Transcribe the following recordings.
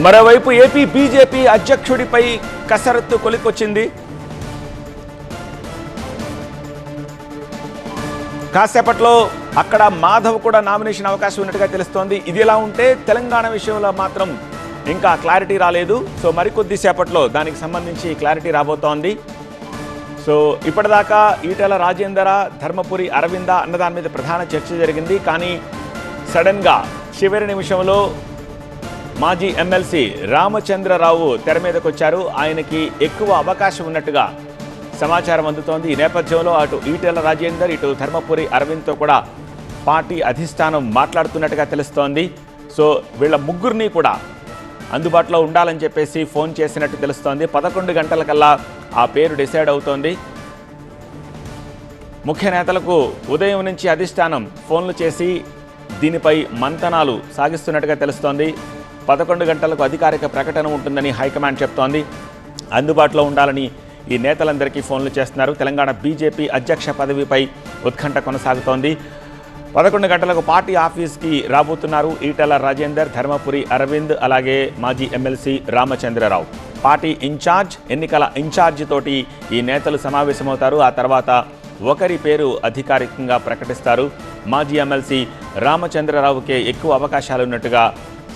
మరోవైపు AP BJP అధ్యక్షుడిపై కసరత్తు కొలికొచ్చింది. కాసేపట్లో అక్కడ మాధవ్ కూడా నామినేషన్ అవకాశం ఉన్నట్టుగా తెలుస్తోంది. ఇది ఎలా ఉంటే తెలంగాణ విషయంలో మాత్రం ఇంకా క్లారిటీ రాలేదు. సో మరికొద్ది సేపట్లో దానికి సంబంధించి క్లారిటీ రాబోతోంది. సో ఇప్పటిదాకా ఈటెల రాజేందర్, ధర్మపురి అరవింద అన్నదాని మీద ప్రధాన చర్చ జరిగింది. కానీ సడన్గా చివరి నిమిషంలో మాజీ ఎమ్మెల్సీ రామచంద్రరావు తెర మీదకు వచ్చారు. ఆయనకి ఎక్కువ అవకాశం ఉన్నట్టుగా సమాచారం అందుతోంది. ఈ నేపథ్యంలో అటు ఈటెల రాజేందర్, ఇటు ధర్మపురి అరవింద్తో కూడా పార్టీ అధిష్టానం మాట్లాడుతున్నట్టుగా తెలుస్తోంది. సో వీళ్ళ ముగ్గురిని కూడా అందుబాటులో ఉండాలని చెప్పేసి ఫోన్ చేసినట్టు తెలుస్తోంది. 11 గంటలకల్లా ఆ పేరు డిసైడ్ అవుతోంది. ముఖ్య నేతలకు ఉదయం నుంచి అధిష్టానం ఫోన్లు చేసి దీనిపై మంతనాలు సాగిస్తున్నట్టుగా తెలుస్తోంది. 11 గంటలకు అధికారిక ప్రకటన ఉంటుందని హైకమాండ్ చెప్తోంది. అందుబాటులో ఉండాలని ఈ నేతలందరికీ ఫోన్లు చేస్తున్నారు. తెలంగాణ బీజేపీ అధ్యక్ష పదవిపై ఉత్కంఠ కొనసాగుతోంది. 11 గంటలకు పార్టీ ఆఫీస్కి రాబోతున్నారు ఈటెల రాజేందర్, ధర్మపురి అరవింద్, అలాగే మాజీ ఎమ్మెల్సీ రామచంద్రరావు. పార్టీ ఇన్ఛార్జ్, ఎన్నికల ఇన్ఛార్జ్ తోటి ఈ నేతలు సమావేశమవుతారు. ఆ తర్వాత ఒకరి పేరు అధికారికంగా ప్రకటిస్తారు. మాజీ ఎమ్మెల్సీ రామచంద్రరావుకే ఎక్కువ అవకాశాలున్నట్టుగా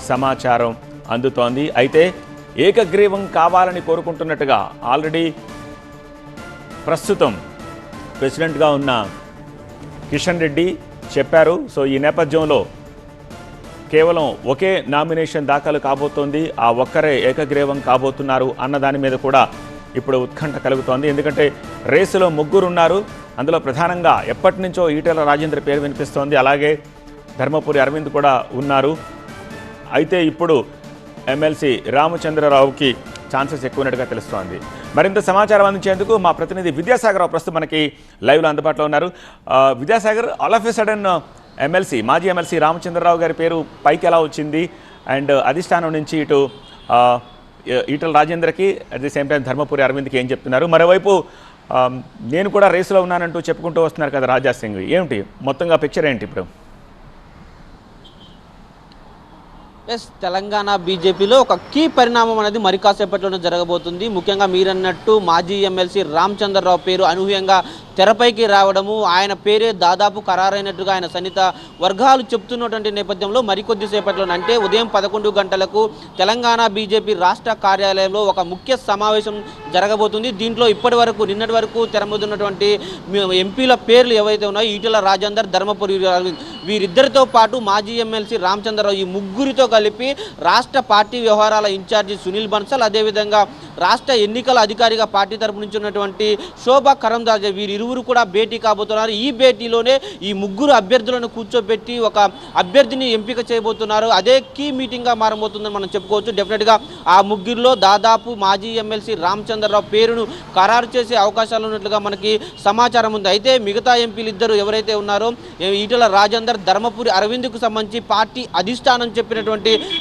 సమాచారం అందుతోంది. అయితే ఏకగ్రీవం కావాలని కోరుకుంటున్నట్టుగా ఆల్రెడీ ప్రస్తుతం ప్రెసిడెంట్గా ఉన్న కిషన్ రెడ్డి చెప్పారు. సో ఈ నేపథ్యంలో కేవలం ఒకే నామినేషన్ దాఖలు కాబోతోంది, ఆ ఒక్కరే ఏకగ్రీవం కాబోతున్నారు అన్న దాని మీద కూడా ఇప్పుడు ఉత్కంఠ కలుగుతోంది. ఎందుకంటే రేసులో ముగ్గురు ఉన్నారు. అందులో ప్రధానంగా ఎప్పటి నుంచో ఈటెల రాజేందర్ పేరు వినిపిస్తోంది. అలాగే ధర్మపురి అరవింద్ కూడా ఉన్నారు. అయితే ఇప్పుడు ఎమ్మెల్సీ రామచంద్రరావుకి ఛాన్సెస్ ఎక్కువ ఉన్నట్టుగా తెలుస్తోంది. మరింత సమాచారం అందించేందుకు మా ప్రతినిధి విద్యాసాగర్ ప్రస్తుతం మనకి లైవ్లో అందుబాటులో ఉన్నారు. Vidyasagar, all of a sudden మాజీ ఎమ్మెల్సీ రామచంద్రరావు గారి పేరు పైకి ఎలా వచ్చింది? అండ్ అధిష్టానం నుంచి ఇటు ఈటెల రాజేందర్కి, at the same time Dharmapuri అరవింద్కి ఏం చెప్తున్నారు? మరోవైపు నేను కూడా రేసులో ఉన్నానంటూ చెప్పుకుంటూ వస్తున్నారు కదా రాజా సింగ్, ఏమిటి మొత్తంగా పిక్చర్ ఏంటి ఇప్పుడు? తెలంగాణ బీజేపీలో ఒక కీ పరిణామం అనేది మరి కాసేపట్లోనే జరగబోతుంది. ముఖ్యంగా మీరన్నట్టు మాజీ ఎమ్మెల్సీ రామచంద్రరావు పేరు అనూహ్యంగా తెరపైకి రావడము, ఆయన పేరే దాదాపు ఖరారైనట్టుగా ఆయన సన్నిహిత వర్గాలు చెప్తున్నటువంటి నేపథ్యంలో మరికొద్ది సేపట్లోనే అంటే ఉదయం 11 గంటలకు తెలంగాణ బీజేపీ రాష్ట్ర కార్యాలయంలో ఒక ముఖ్య సమావేశం జరగబోతుంది. దీంట్లో ఇప్పటి వరకు నిన్నటి వరకు తెరమీదున్నటువంటి ఎంపీల పేర్లు ఏవైతే ఉన్నాయో ఈటెల రాజేందర్, ధర్మపురి వీరిద్దరితో పాటు మాజీ ఎమ్మెల్సీ రామచంద్రరావు, ఈ ముగ్గురితో కలిపి రాష్ట్ర పార్టీ వ్యవహారాల ఇన్ఛార్జి సునీల్ బన్సల్, అదేవిధంగా రాష్ట్ర ఎన్నికల అధికారిగా పార్టీ తరపు నుంచి ఉన్నటువంటి శోభా కరంద్లాజే, వీరిరువురు కూడా భేటీ కాబోతున్నారు. ఈ భేటీలోనే ఈ ముగ్గురు అభ్యర్థులను కూర్చోబెట్టి ఒక అభ్యర్థిని ఎంపిక చేయబోతున్నారు. అదే కీ మీటింగ్గా మారబోతుందని మనం చెప్పుకోవచ్చు. డెఫినెట్గా ఆ ముగ్గురిలో దాదాపు మాజీ ఎమ్మెల్సీ రామచంద్రరావు పేరును ఖరారు చేసే అవకాశాలు ఉన్నట్లుగా మనకి సమాచారం ఉంది. అయితే మిగతా ఎంపీలు ఇద్దరు ఎవరైతే ఉన్నారో ఈటెల రాజేందర్, ధర్మపురి అరవింద్కు సంబంధించి పార్టీ అధిష్టానం చెప్పినటువంటి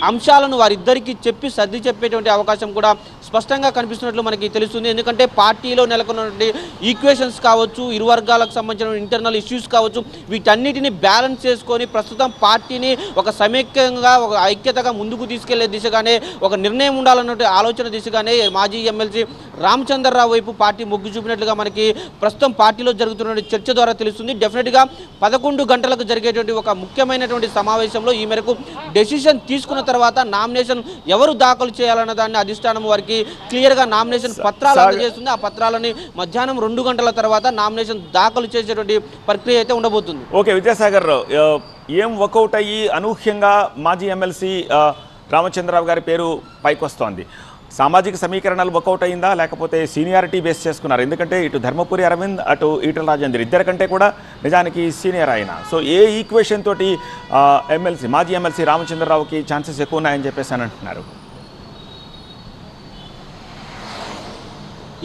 అంశాలను వారిద్దరికీ చెప్పి సర్ది చెప్పేటువంటి అవకాశం కూడా స్పష్టంగా కనిపిస్తున్నట్లు మనకి తెలుస్తుంది. ఎందుకంటే పార్టీలో నెలకొన్నటువంటి ఈక్వేషన్స్ కావచ్చు, ఇరు వర్గాలకు సంబంధించిన ఇంటర్నల్ ఇష్యూస్ కావచ్చు, వీటన్నిటిని బ్యాలెన్స్ చేసుకొని ప్రస్తుతం పార్టీని ఒక సమైక్యంగా, ఒక ఐక్యతగా ముందుకు తీసుకెళ్లే దిశగానే, ఒక నిర్ణయం ఉండాలన్నటువంటి ఆలోచన దిశగానే మాజీ ఎమ్మెల్సీ రామచంద్రరావు వైపు పార్టీ మొగ్గు చూపినట్లుగా మనకి ప్రస్తుతం పార్టీలో జరుగుతున్న చర్చ ద్వారా తెలుస్తుంది. డెఫినెట్గా 11 గంటలకు జరిగేటువంటి ఒక ముఖ్యమైనటువంటి సమావేశంలో ఈ మేరకు డెసిషన్ తీసుకున్న తర్వాత నామినేషన్ ఎవరు దాఖలు చేయాలన్న దాన్ని అధిష్టానం వారికి క్లియర్గా నామినేషన్ పత్రాలు అందజేస్తుంది. ఆ పత్రాలని మధ్యాహ్నం 2 గంటల తర్వాత నామినేషన్ దాఖలు చేసేటువంటి ప్రక్రియ అయితే ఉండబోతుంది. ఓకే విద్యాసాగర్, ఏం వర్కౌట్ అయ్యి అనూహ్యంగా మాజీ ఎమ్మెల్సీ రామచంద్రరావు గారి పేరు పైకి వస్తోంది? సామాజిక సమీకరణాలు వర్కౌట్ అయిందా, లేకపోతే సీనియారిటీ బేస్ చేసుకున్నారు? ఎందుకంటే ఇటు ధర్మపురి అరవింద్, అటు ఈటెల రాజేందర్ ఇద్దరికంటే కూడా నిజానికి సీనియర్ ఆయన. సో ఏ ఈక్వేషన్ తోటి మాజీ ఎమ్మెల్సీ రామచంద్రరావుకి ఛాన్సెస్ ఎక్కువ ఉన్నాయని చెప్పేసి అని అంటున్నారు?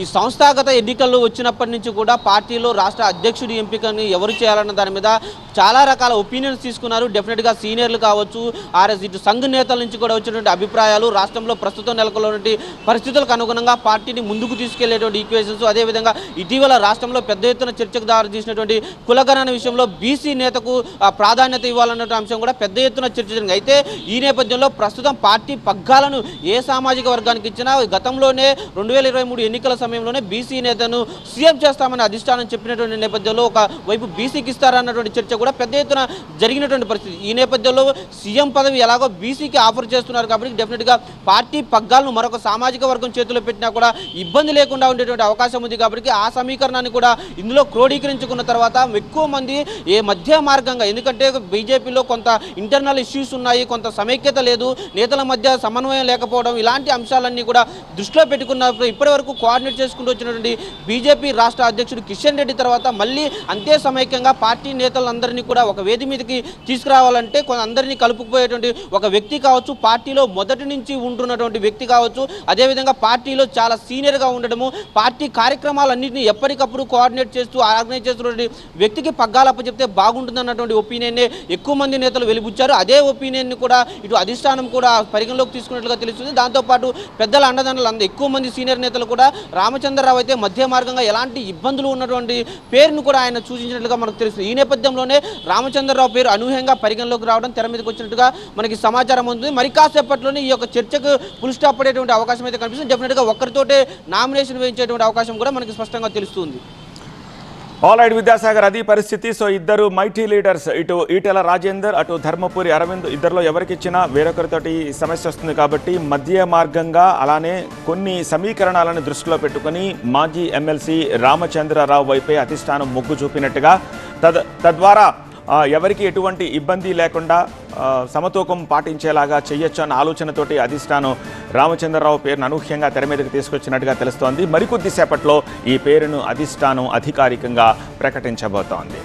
ఈ సంస్థాగత ఎన్నికల్లో వచ్చినప్పటి నుంచి కూడా పార్టీలో రాష్ట్ర అధ్యక్షుడి ఎంపికని ఎవరు చేయాలన్న దాని మీద చాలా రకాల ఒపీనియన్స్ తీసుకున్నారు. డెఫినెట్గా సీనియర్లు కావచ్చు, ఆర్ఎస్ ఇటు సంఘ నేతల నుంచి కూడా వచ్చినటువంటి అభిప్రాయాలు, రాష్ట్రంలో ప్రస్తుతం నెలకొన్నటువంటి పరిస్థితులకు అనుగుణంగా పార్టీని ముందుకు తీసుకెళ్లేటువంటి ఈక్వేషన్స్, అదేవిధంగా ఇటీవల రాష్ట్రంలో పెద్ద ఎత్తున చర్చకు దారి తీసినటువంటి కులగణన విషయంలో బీసీ నేతకు ప్రాధాన్యత ఇవ్వాలన్న అంశం కూడా పెద్ద ఎత్తున చర్చ జరిగింది. అయితే ఈ నేపథ్యంలో ప్రస్తుతం పార్టీ పగ్గాలను ఏ సామాజిక వర్గానికి ఇచ్చినా గతంలోనే 2023 ఎన్నికల సమయంలోనే బీసీ నేతను సీఎం చేస్తామని అధిష్టానం చెప్పినటువంటి నేపథ్యంలో ఒక వైపు బీసీకి ఇస్తారన్నటువంటి చర్చ కూడా పెద్ద ఎత్తున జరిగినటువంటి పరిస్థితి. ఈ నేపథ్యంలో సీఎం పదవి ఎలాగో బీసీకి ఆఫర్ చేస్తున్నారు కాబట్టి డెఫినెట్గా పార్టీ పగ్గాలను మరొక సామాజిక వర్గం చేతిలో పెట్టినా కూడా ఇబ్బంది లేకుండా ఉండేటువంటి అవకాశం ఉంది. కాబట్టి ఆ సమీకరణాన్ని కూడా ఇందులో క్రోడీకరించుకున్న తర్వాత ఎక్కువ మంది ఏ మధ్య మార్గంగా, ఎందుకంటే బీజేపీలో కొంత ఇంటర్నల్ ఇష్యూస్ ఉన్నాయి, కొంత సమైక్యత లేదు, నేతల మధ్య సమన్వయం లేకపోవడం, ఇలాంటి అంశాలన్నీ కూడా దృష్టిలో పెట్టుకున్నప్పుడు ఇప్పటి వరకు కోఆర్డినేట్ చేసుకుంటూ వచ్చినటువంటి బీజేపీ రాష్ట్ర అధ్యక్షుడు కిషన్ రెడ్డి తర్వాత మళ్ళీ అంతే సమైక్యంగా పార్టీ నేతలందరినీ కూడా ఒక వేది మీదకి తీసుకురావాలంటే అందరినీ కలుపుకుపోయేటువంటి ఒక వ్యక్తి కావచ్చు, పార్టీలో మొదటి నుంచి ఉంటున్నటువంటి వ్యక్తి కావచ్చు, అదేవిధంగా పార్టీలో చాలా సీనియర్గా ఉండడము, పార్టీ కార్యక్రమాలన్నింటినీ ఎప్పటికప్పుడు కోఆర్డినేట్ చేస్తూ ఆర్గనైజ్ చేస్తున్నటువంటి వ్యక్తికి పగ్గాలప్ప చెప్తే బాగుంటుందన్నటువంటి ఒపీనియన్నే ఎక్కువ మంది నేతలు వెలిబుచ్చారు. అదే ఒపీనియన్ని కూడా ఇటు అధిష్టానం కూడా పరిగణలోకి తీసుకున్నట్లుగా తెలుస్తుంది. దాంతోపాటు పెద్దల అండదండలు ఎక్కువ మంది సీనియర్ నేతలు కూడా రామచంద్రరావు అయితే మధ్య మార్గంగా ఎలాంటి ఇబ్బందులు ఉన్నటువంటి పేరును కూడా ఆయన సూచించినట్లుగా మనకు తెలుస్తుంది. ఈ నేపథ్యంలోనే రామచంద్రరావు పేరు అనూహ్యంగా పరిగణలోకి రావడం, తెర మీదకి వచ్చినట్టుగా మనకి సమాచారం ఉంది. మరి కాసేపట్లోనే ఈ యొక్క చర్చకు ఫుల్ స్టాప్ పడేటువంటి అవకాశం అయితే కనిపిస్తుంది. డెఫినెట్గా ఒక్కరితోటే నామినేషన్ వేయించేటువంటి అవకాశం కూడా మనకి స్పష్టంగా తెలుస్తుంది. ఆల్ రైట్ విద్యాసాగర్, అది పరిస్థితి. సో ఇద్దరు మైటీ లీడర్స్, ఇటు ఈటెల రాజేందర్, అటు ధర్మపురి అరవింద్, ఇద్దరిలో ఎవరికి ఇచ్చినా వేరొకరితోటి సమస్య వస్తుంది కాబట్టి మధ్య మార్గంగా అలానే కొన్ని సమీకరణాలను దృష్టిలో పెట్టుకుని మాజీ ఎమ్మెల్సీ రామచంద్రరావు వైపే అధిష్టానం మొగ్గు చూపినట్టుగా తద్వారా ఎవరికి ఎటువంటి ఇబ్బంది లేకుండా సమతూకం పాటించేలాగా చేయొచ్చు అన్న ఆలోచనతోటి అధిష్టానం రామచంద్రరావు పేరును అనూహ్యంగా తెర మీదకి తీసుకొచ్చినట్టుగా తెలుస్తోంది. మరికొద్ది సేపట్లో ఈ పేరును అధిష్టానం అధికారికంగా ప్రకటించబోతోంది.